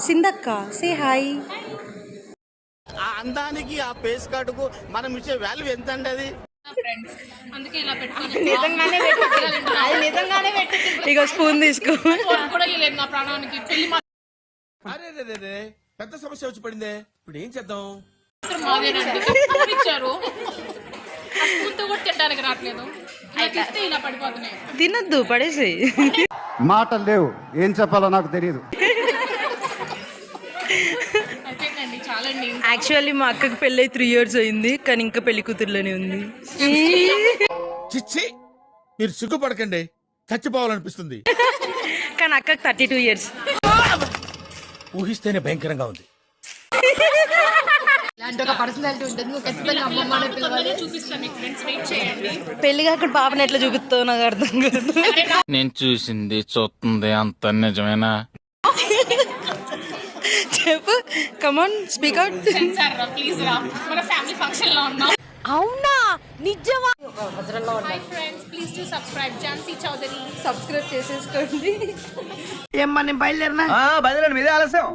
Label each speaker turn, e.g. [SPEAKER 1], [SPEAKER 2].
[SPEAKER 1] సిందక్క say hi.
[SPEAKER 2] ఆ అందానికి ఆ ఫేస్ కార్డుకు మనం ఇచ్చే వాల్యూ ఎంత అండి అది?
[SPEAKER 3] అందుకే ఇలా పెట్టుకొని
[SPEAKER 1] ఇక స్పూన్ తీసుకో.
[SPEAKER 3] కూడా ఇవ్వలేదు నా ప్రాణానికి. పెళ్లి
[SPEAKER 2] అరే పెద్ద సమస్య వచ్చి పడిందే, ఇప్పుడు ఏం చేద్దాం?
[SPEAKER 3] మాత్రం మాదేనండి పంపించారు. స్పూన్తో కూడా తినడానికి రావట్లేదు. ఇస్తే ఇలా పడిపోతున్నాయి.
[SPEAKER 1] తినద్దు, పడేసి.
[SPEAKER 4] మాటలు లేవు, ఏం చెప్పాలో నాకు తెలియదు.
[SPEAKER 3] అయిపోయిందండి, చాలండి.
[SPEAKER 1] యాక్చువల్లీ మా అక్కకి పెళ్ళి 3 years అయింది, కానీ ఇంకా పెళ్లి కూతురులోనే ఉంది.
[SPEAKER 2] చిచ్చి, మీరు సిగ్గుపడకండి, చచ్చిపోవాలనిపిస్తుంది.
[SPEAKER 1] కానీ అక్కకి 32 years.
[SPEAKER 2] ఊహిస్తేనే భయంకరంగా ఉంది.
[SPEAKER 3] చూపిస్తాను మీకు ఫ్రెండ్స్, వెయిట్ చేయండి.
[SPEAKER 1] పెళ్లిగా అక్కడ పాపని ఎట్లా చూపిస్తావు నాకు అర్థం కాదు.
[SPEAKER 5] నేను చూసింది చూస్తుంది అంత నిజమేనా?
[SPEAKER 1] చెప్పు, come on speak out.
[SPEAKER 3] Sir please రా, మన ఫ్యామిలీ ఫంక్షన్ లో ఉన్నాం.
[SPEAKER 1] అవునా, నిజమా?
[SPEAKER 3] Hi friends, please do subscribe Jhansi Chowdary.
[SPEAKER 1] Subscribe చేసేసుకోండి.
[SPEAKER 6] బయలుదేరిన మీదే ఆలస్యం.